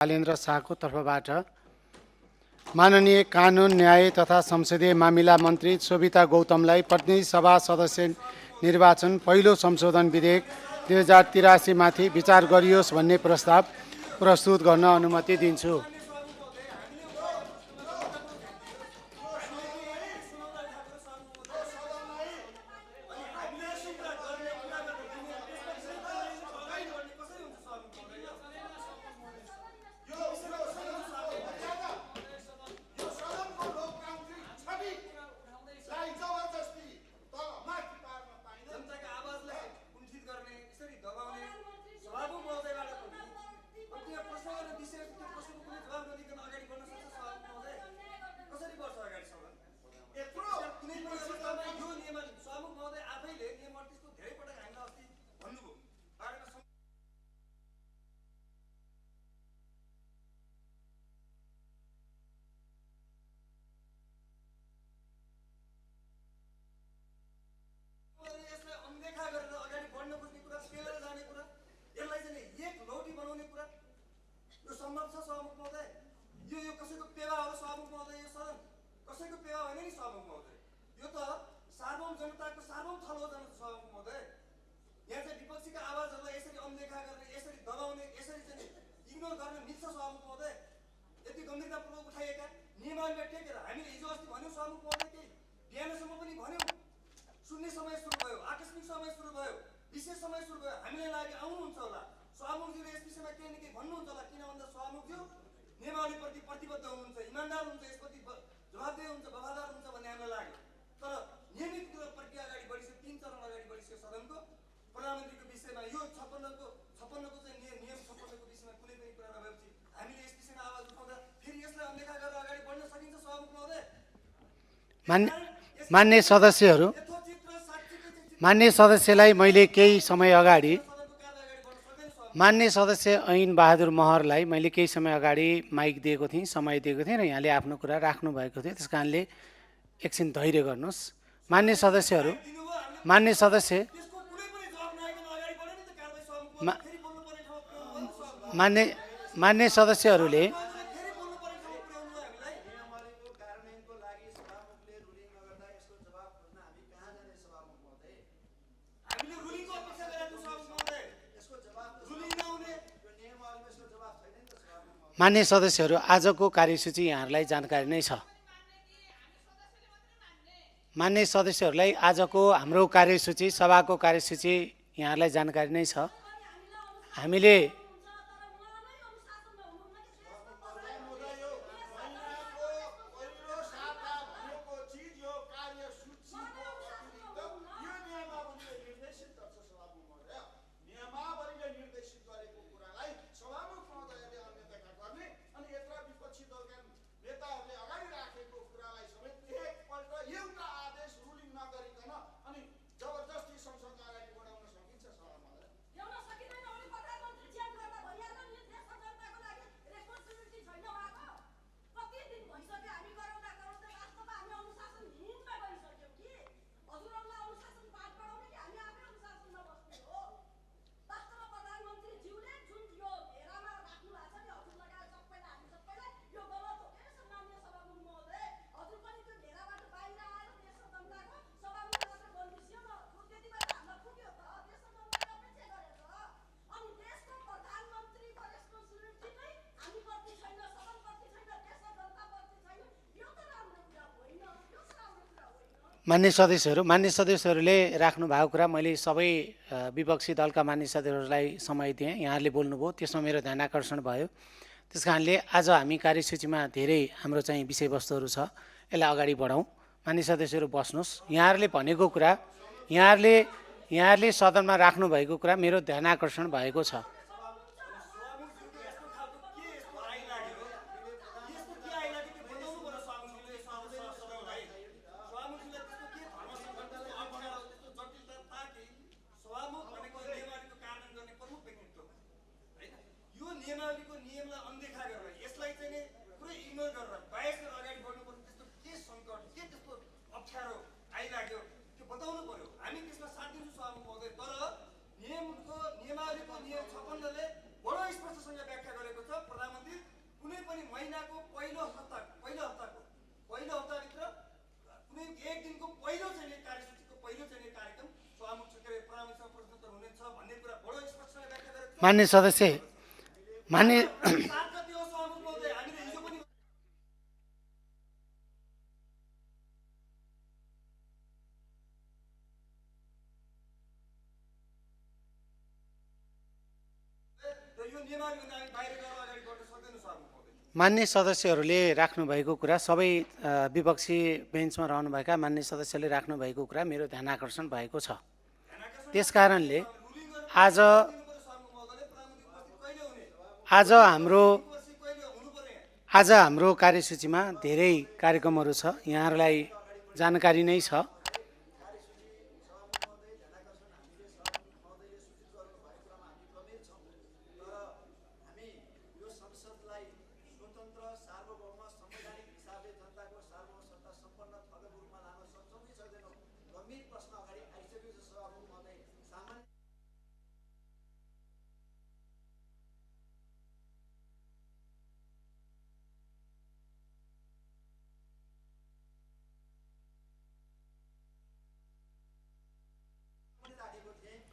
बालेन्द्र शाहको तर्फबाट माननीय कानुन न्याय तथा संसदीय मामिला मन्त्री शोभिता गौतमलाई प्रतिनिधि सभा सदस्य निर्वाचन पहिलो संशोधन विधेयक 2083 माथि विचार गरियोस् भन्ने प्रस्ताव प्रस्तुत गर्न अनुमति दिन्छु। मान्य सदस्यलाई मैले केही समय अगाडि मान्य सदस्य ऐन बहादुर महरलाई मैले केही समय अगाडि माइक दिएको थिएँ, समय दिएको थिएँ र यहाँले आफ्नो कुरा राख्नु भएको थियो। त्यस कारणले एकछिन धैर्य गर्नुहोस्। मान्य सदस्यहरूले आजको कार्यसूची यहाँहरूलाई जानकारी नै छ। मान्य सदस्यहरूलाई आजको हाम्रो कार्यसूची सभाको कार्यसूची यहाँहरूलाई जानकारी नै छ। हामीले मान्य सदस्यहरूले राख्नु भएको कुरा मैले सबै विपक्षी दलका मान्य सदस्यहरूलाई समय दिएँ। यहाँहरूले बोल्नुभयो, त्यसमा मेरो ध्यान आकर्षण भयो। त्यस कारणले आज हामी कार्यसूचीमा धेरै हाम्रो चाहिँ विषयवस्तुहरू छ, यसलाई अगाडि बढाउँ। मान्य सदस्यहरू बस्नुहोस्। यहाँहरूले भनेको कुरा, यहाँहरूले सदनमा राख्नु भएको कुरा मेरो ध्यान आकर्षण भएको छ। मान्य सदस्य मान्य मान्य सदस्यहरूले राख्नुभएको कुरा सबै विपक्षी बेन्चमा रहनुभएका मान्य सदस्यले राख्नुभएको कुरा मेरो ध्यान आकर्षण भएको छ। त्यसकारणले आज हाम्रो कार्यसूचीमा धेरै कार्यक्रमहरू छ, यहाँहरूलाई जानकारी नै छ।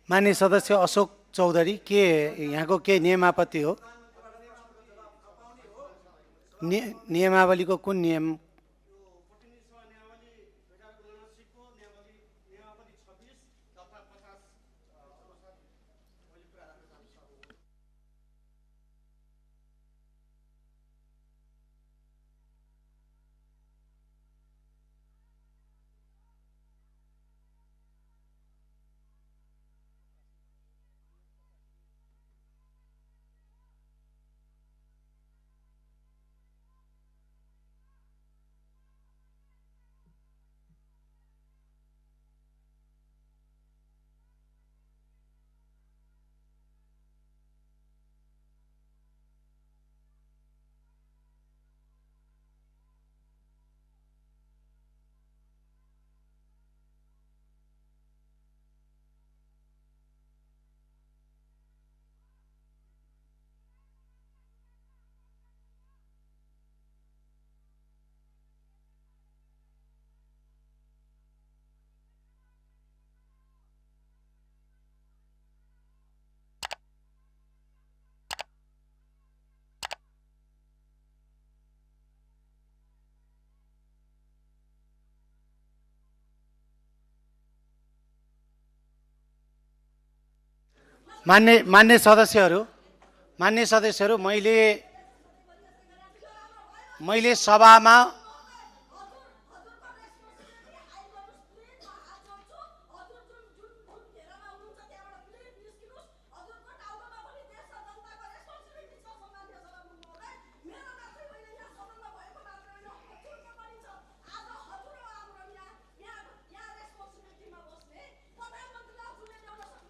मान्य सदस्य अशोक चौधरी, के यहाँको के नियमापत्ति हो? नियमावलीको कुन नियम? मान्य सदस्यहरू मैले सभामा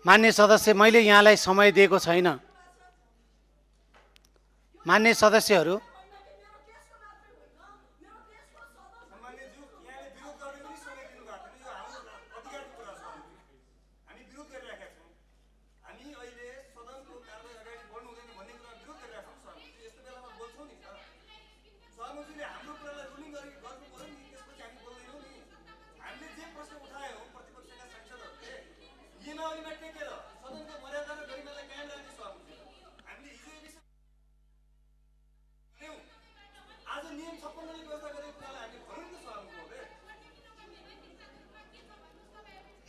मान्य सदस्य मैले यहाँलाई समय दिएको छैन। मान्य सदस्यहरू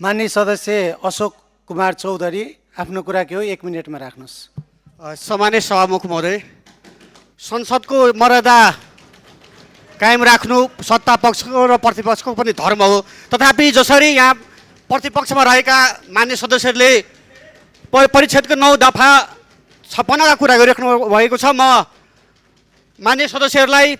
मान्य सदस्य अशोक कुमार चौधरी आफ्नो कुरा के हो 1 मिनेटमा राख्नुस्। सम्मानित सभामुख महोदय, संसदको मर्यादा कायम राख्नु सत्ता पक्षको र प्रतिपक्षको पनि धर्म हो। तथापि जसरी यहाँ प्रतिपक्षमा रहेका मान्य सदस्यहरूले परिषदको 9 दफा 56 का कुरा गरिराख्नु भएको छ, म मान्य सदस्यहरूलाई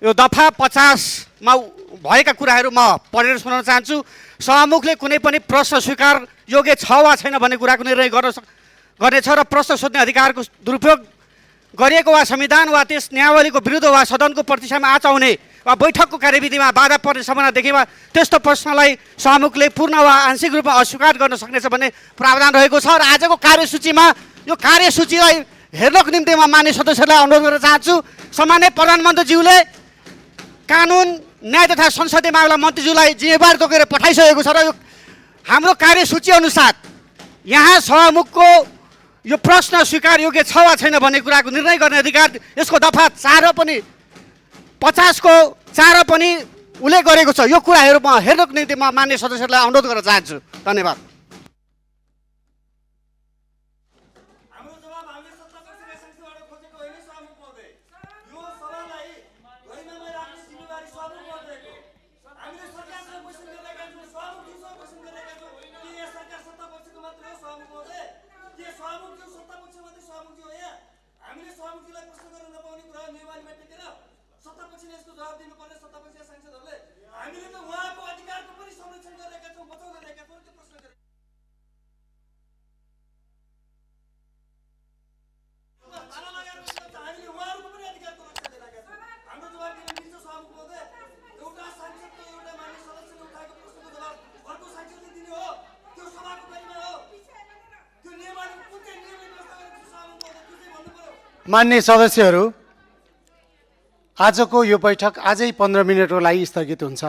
यो दफा 50 मा भएका कुराहरू म पढेर सुनाउन चाहन्छु। सभामुखले कुनै पनि प्रश्न स्वीकार योग्य छ वा छैन भन्ने कुराको निर्णय गर्नेछ र प्रश्न सोध्ने अधिकारको दुरुपयोग गरिएको वा संविधान वा त्यस नियमावलीको विरुद्ध वा सदनको प्रतिष्ठामा आचाउने वा बैठकको कार्यविधिमा बाधा पर्ने सम्भावना देखेमा त्यस्तो प्रश्नलाई सभामुखले पूर्ण वा आंशिक रूपमा अस्वीकार गर्न सक्नेछ भन्ने प्रावधान रहेको छ। र आजको कार्यसूचीमा यो कार्यसूचीलाई हेर्नको निम्ति म मान्य सदस्यहरूलाई अनुरोध गर्न चाहन्छु। सम्माननीय प्रधानमन्त्रीज्यूले कानुन न्याय तथा संसदीय मामिला मन्त्रीज्यूलाई जिम्मेवार तोकेर पठाइसकेको छ र यो हाम्रो कार्यसूची अनुसार यहाँ सभामुखको यो प्रश्न स्वीकार योग्य छ वा छैन भन्ने कुराको निर्णय गर्ने अधिकार यसको दफा 4 पनि 50 को 4 पनि उसले गरेको छ। यो कुराहरू म हेर्नको निम्ति म मान्य सदस्यहरूलाई अनुरोध गर्न चाहन्छु। धन्यवाद। मान्य सदस्यहरू, आजको यो बैठक आजै 15 मिनेटको लागि स्थगित हुन्छ।